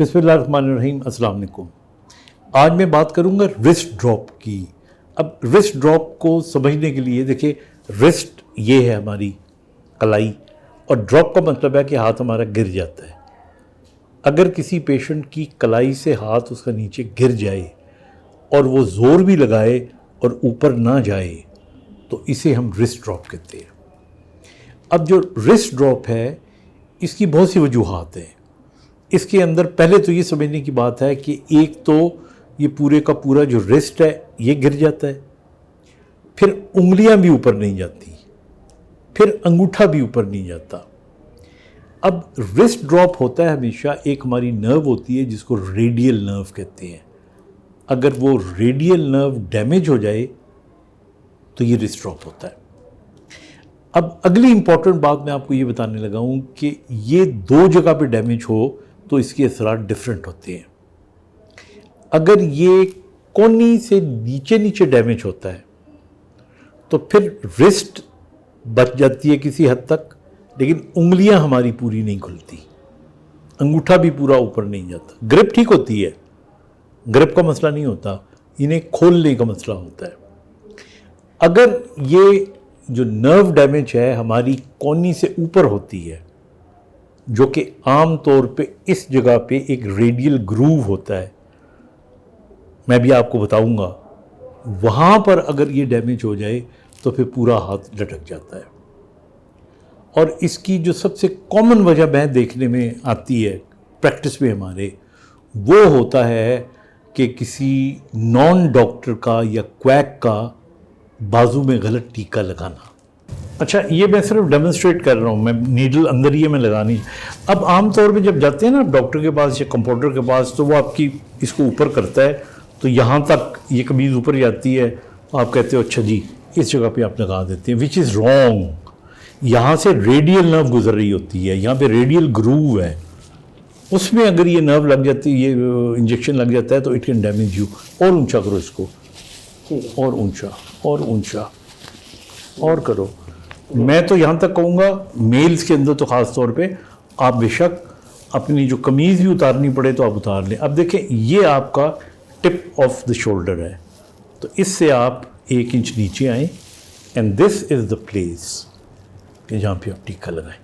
बिस्मिल्लाहिर्रहमानिर्रहीम, अस्सलाम वालेकुम। आज मैं बात करूंगा रिस्ट ड्रॉप की। अब रिस्ट ड्रॉप को समझने के लिए देखिए, रिस्ट ये है हमारी कलाई और ड्रॉप का मतलब है कि हाथ हमारा गिर जाता है। अगर किसी पेशेंट की कलाई से हाथ उसका नीचे गिर जाए और वो ज़ोर भी लगाए और ऊपर ना जाए तो इसे हम रिस्ट ड्रॉप कहते हैं। अब जो रिस्ट ड्रॉप है इसकी बहुत सी वजूहात हैं। इसके अंदर पहले तो ये समझने की बात है कि एक तो ये पूरे का पूरा जो रिस्ट है ये गिर जाता है, फिर उंगलियां भी ऊपर नहीं जाती, फिर अंगूठा भी ऊपर नहीं जाता। अब रिस्ट ड्रॉप होता है हमेशा, एक हमारी नर्व होती है जिसको रेडियल नर्व कहते हैं। अगर वो रेडियल नर्व डैमेज हो जाए तो ये रिस्ट ड्रॉप होता है। अब अगली इंपॉर्टेंट बात मैं आपको ये बताने लगा हूँ कि ये दो जगह पे डैमेज हो तो इसके असरात डिफरेंट होते हैं। अगर ये कोनी से नीचे नीचे डैमेज होता है तो फिर रिस्ट बच जाती है किसी हद तक, लेकिन उंगलियां हमारी पूरी नहीं खुलती, अंगूठा भी पूरा ऊपर नहीं जाता। ग्रिप ठीक होती है, ग्रिप का मसला नहीं होता, इन्हें खोलने का मसला होता है। अगर ये जो नर्व डैमेज है हमारी कोनी से ऊपर होती है, जो कि आम तौर पे इस जगह पे एक रेडियल ग्रूव होता है, मैं भी आपको बताऊंगा, वहाँ पर अगर ये डैमेज हो जाए तो फिर पूरा हाथ लटक जाता है। और इसकी जो सबसे कॉमन वजह मैं देखने में आती है प्रैक्टिस में हमारे, वो होता है कि किसी नॉन डॉक्टर का या क्वैक का बाजू में गलत टीका लगाना। अच्छा, ये मैं सिर्फ डेमोन्स्ट्रेट कर रहा हूँ, मैं नीडल अंदर ही है, मैं लगानी। अब आम तौर पे जब जाते हैं ना डॉक्टर के पास या कंपाउंडर के पास, तो वो आपकी इसको ऊपर करता है तो यहाँ तक ये कमीज़ ऊपर जाती है। आप कहते हो अच्छा जी इस जगह पे आप लगा देते हैं, विच इज़ रॉन्ग। यहाँ से रेडियल नर्व गुजर रही होती है, यहाँ पे रेडियल ग्रूव है, उसमें अगर ये नर्व लग जाती है, ये इंजेक्शन लग जाता है तो इट कैन डैमेज यू। और ऊंचा करो इसको, और ऊंचा, और ऊंचा, और करो। मैं तो यहाँ तक कहूँगा मेल्स के अंदर तो ख़ास तौर पे आप बेशक अपनी जो कमीज़ भी उतारनी पड़े तो आप उतार लें। अब देखें, ये आपका टिप ऑफ द शोल्डर है, तो इससे आप 1 इंच नीचे आएँ and this is the place कि जहाँ पे आप टीका लगाएं।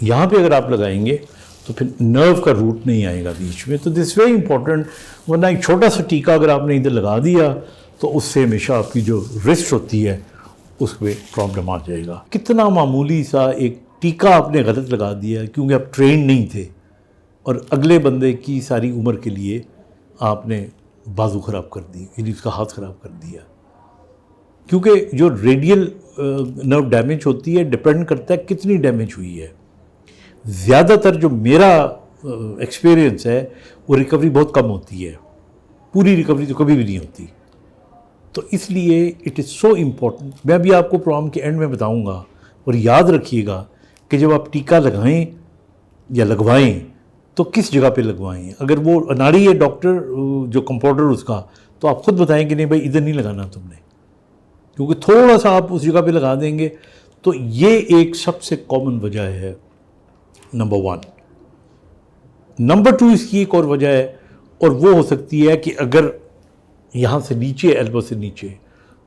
यहाँ पे अगर आप लगाएंगे तो फिर नर्व का रूट नहीं आएगा बीच में, तो दिस वेरी इंपॉर्टेंट। वरना एक छोटा सा टीका अगर आपने इधर लगा दिया तो उससे हमेशा आपकी जो रिस्ट होती है उसमें प्रॉब्लम आ जाएगा। कितना मामूली सा एक टीका आपने गलत लगा दिया क्योंकि आप ट्रेन नहीं थे, और अगले बंदे की सारी उम्र के लिए आपने बाजू ख़राब कर दी, यानी उसका हाथ ख़राब कर दिया। क्योंकि जो रेडियल नर्व डैमेज होती है डिपेंड करता है कितनी डैमेज हुई है। ज़्यादातर जो मेरा एक्सपीरियंस है वो रिकवरी बहुत कम होती है, पूरी रिकवरी तो कभी भी नहीं होती। तो इसलिए इट इज़ सो इम्पॉर्टेंट। मैं भी आपको प्रोग्राम के एंड में बताऊंगा, और याद रखिएगा कि जब आप टीका लगाएं या लगवाएं तो किस जगह पे लगवाएं। अगर वो अनाड़ी है डॉक्टर जो कंपाउंडर उसका, तो आप खुद बताएं कि नहीं भाई इधर नहीं लगाना तुमने, क्योंकि थोड़ा सा आप उस जगह पे लगा देंगे। तो ये एक सबसे कॉमन वजह है, नंबर 1। नंबर 2 इसकी एक और वजह है, और वो हो सकती है कि अगर यहाँ से नीचे, एल्बो से नीचे,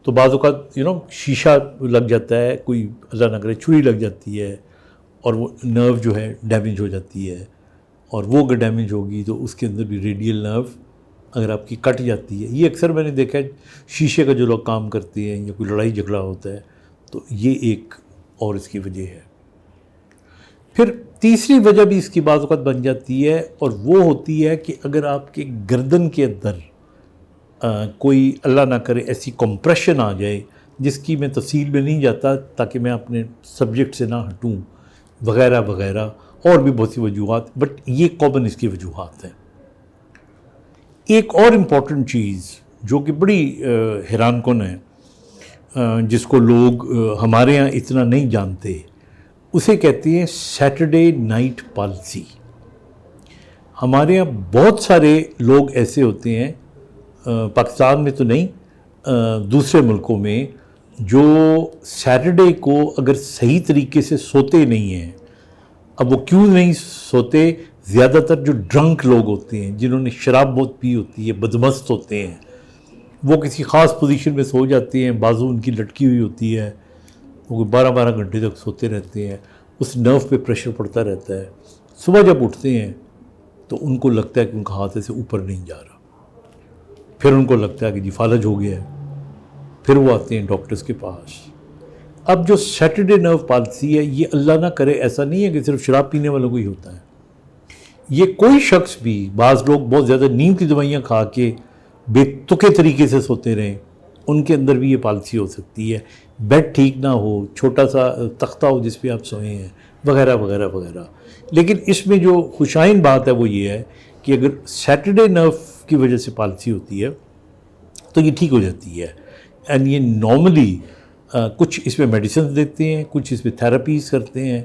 तो बाज़ औक़ात शीशा लग जाता है, कोई अल्लाह ना करे छुरी लग जाती है और वो नर्व जो है डैमेज हो जाती है। और वो अगर डैमेज होगी तो उसके अंदर भी रेडियल नर्व अगर आपकी कट जाती है, ये अक्सर मैंने देखा है शीशे का जो लोग काम करते हैं या कोई लड़ाई झगड़ा होता है, तो ये एक और इसकी वजह है। फिर तीसरी वजह भी इसकी बाज़ औक़ात बन जाती है, और वो होती है कि अगर आपके गर्दन के अंदर कोई अल्लाह ना करे ऐसी कंप्रेशन आ जाए जिसकी मैं तफसील में नहीं जाता ताकि मैं अपने सब्जेक्ट से ना हटूं, वगैरह वगैरह, और भी बहुत सी वजूहात, बट ये कॉमन इसकी वजूहात हैं। एक और इम्पॉर्टेंट चीज़ जो कि बड़ी हैरान कुन है, जिसको लोग हमारे यहाँ इतना नहीं जानते, उसे कहते हैं सैटरडे नाइट पॉलिसी। हमारे यहाँ बहुत सारे लोग ऐसे होते हैं, पाकिस्तान में तो नहीं, दूसरे मुल्कों में, जो सैटरडे को अगर सही तरीके से सोते नहीं हैं। अब वो क्यों नहीं सोते, زیادہ تر جو ڈرنک لوگ ہوتے ہیں، جنہوں نے شراب بہت پی ہوتی ہے، بدمست ہوتے ہیں، وہ کسی خاص پوزیشن میں سو جاتے ہیں، بازو ان کی لٹکی ہوئی ہوتی ہے، وہ 12 گھنٹے تک سوتے رہتے ہیں، اس نرو پہ پریشر پڑتا رہتا ہے، صبح جب اٹھتے ہیں تو ان کو لگتا ہے کہ ان کا ہاتھ ایسے اوپر نہیں جا رہا، پھر ان کو لگتا ہے کہ جی فالج ہو گیا ہے، پھر وہ آتے ہیں ڈاکٹرز کے پاس۔ اب جو سیٹرڈے نرو پالسی ہے، یہ اللہ نہ کرے ایسا نہیں ہے کہ صرف شراب پینے والوں کو ہی ہوتا ہے، یہ کوئی شخص بھی، بعض لوگ بہت زیادہ نیند کی دوائیاں کھا کے بے تکے طریقے سے سوتے رہیں، ان کے اندر بھی یہ پالسی ہو سکتی ہے، بیڈ ٹھیک نہ ہو، چھوٹا سا تختہ ہو جس پہ آپ سوئے ہیں، وغیرہ وغیرہ وغیرہ۔ لیکن اس میں جو خوشائن بات ہے وہ یہ ہے کہ اگر سیٹرڈے نرو کی وجہ سے پالسی ہوتی ہے تو یہ ٹھیک ہو جاتی ہے، اینڈ یہ نارملی کچھ اس میں میڈیسنز دیتے ہیں، کچھ اس میں تھراپیز کرتے ہیں،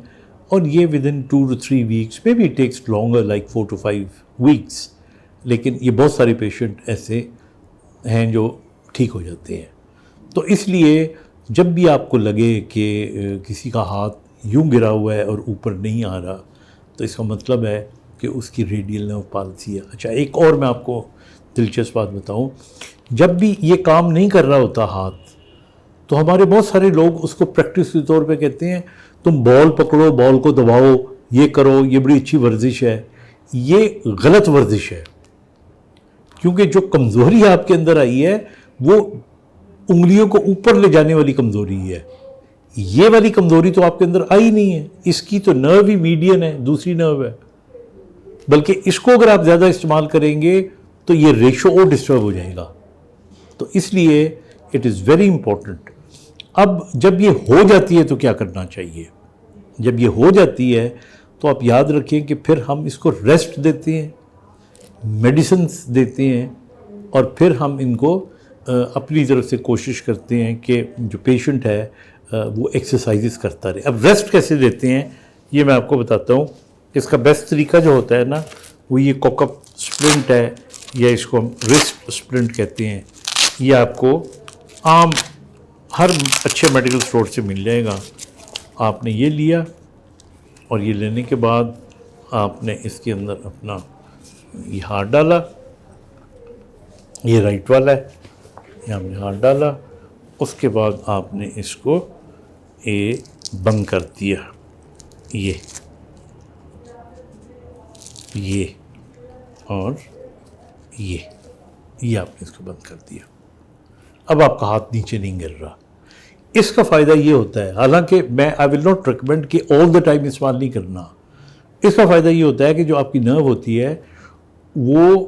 اور یہ within 2 to 3 weeks، may be it takes longer like 4 to 5 weeks، لیکن یہ بہت سارے پیشنٹ ایسے ہیں جو ٹھیک ہو جاتے ہیں۔ تو اس لیے جب بھی آپ کو لگے کہ کسی کا ہاتھ یوں گرا ہوا ہے اور اوپر نہیں آ رہا، تو اس کا مطلب ہے کہ اس کی ریڈیل نرو پالسی ہے۔ اچھا، ایک اور میں آپ کو دلچسپ بات بتاؤں، جب بھی یہ کام نہیں کر رہا ہوتا ہاتھ، تو ہمارے بہت سارے لوگ اس کو پریکٹس کے طور پہ کہتے ہیں تم بال پکڑو، بال کو دباؤ، یہ کرو، یہ بڑی اچھی ورزش ہے۔ یہ غلط ورزش ہے، کیونکہ جو کمزوری آپ کے اندر آئی ہے وہ انگلیوں کو اوپر لے جانے والی کمزوری ہے، یہ والی کمزوری تو آپ کے اندر آئی نہیں ہے، اس کی تو نرو ہی میڈین ہے، دوسری نرو ہے، بلکہ اس کو اگر آپ زیادہ استعمال کریں گے تو یہ ریشو اور ڈسٹرب ہو جائے گا۔ تو اس لیے اٹ از ویری امپورٹنٹ۔ اب جب یہ ہو جاتی ہے تو کیا کرنا چاہیے؟ جب یہ ہو جاتی ہے تو آپ یاد رکھیں کہ پھر ہم اس کو ریسٹ دیتے ہیں، میڈیسنز دیتے ہیں، اور پھر ہم ان کو اپنی طرف سے کوشش کرتے ہیں کہ جو پیشنٹ ہے وہ ایکسرسائزز کرتا رہے۔ اب ریسٹ کیسے دیتے ہیں یہ میں آپ کو بتاتا ہوں۔ اس کا بیسٹ طریقہ جو ہوتا ہے نا، وہ یہ کوکپ سپلنٹ ہے، یا اس کو ہم رسٹ سپلنٹ کہتے ہیں۔ یہ آپ کو عام ہر اچھے میڈیکل اسٹور سے مل جائے گا۔ آپ نے یہ لیا، اور یہ لینے کے بعد آپ نے اس کے اندر اپنا یہ ہاتھ ڈالا، یہ رائٹ والا ہے، یہ آپ نے ہاتھ ڈالا، اس کے بعد آپ نے اس کو بند کر دیا، یہ اور یہ آپ نے اس کو بند کر دیا۔ اب آپ کا ہاتھ نیچے نہیں گر رہا۔ اس کا فائدہ یہ ہوتا ہے، حالانکہ میں آئی ول ناٹ ریکمینڈ کہ آل دا ٹائم استعمال نہیں کرنا، اس کا فائدہ یہ ہوتا ہے کہ جو آپ کی نرو ہوتی ہے وہ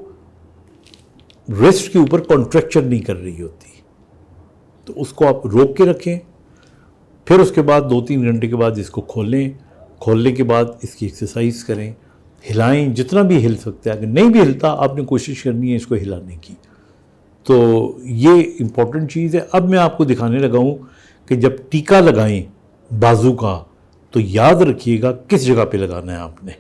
ریسٹ کے اوپر کانٹریکچر نہیں کر رہی ہوتی، تو اس کو آپ روک کے رکھیں، پھر اس کے بعد 2-3 گھنٹے کے بعد اس کو کھولیں، کھولنے کے بعد اس کی ایکسرسائز کریں، ہلائیں جتنا بھی ہل سکتا ہے، اگر نہیں بھی ہلتا آپ نے کوشش کرنی ہے اس کو ہلانے کی۔ تو یہ امپورٹنٹ چیز ہے۔ اب میں آپ کو دکھانے لگا ہوں کہ جب ٹیکا لگائیں بازو کا تو یاد رکھیے گا کس جگہ پہ لگانا ہے آپ نے۔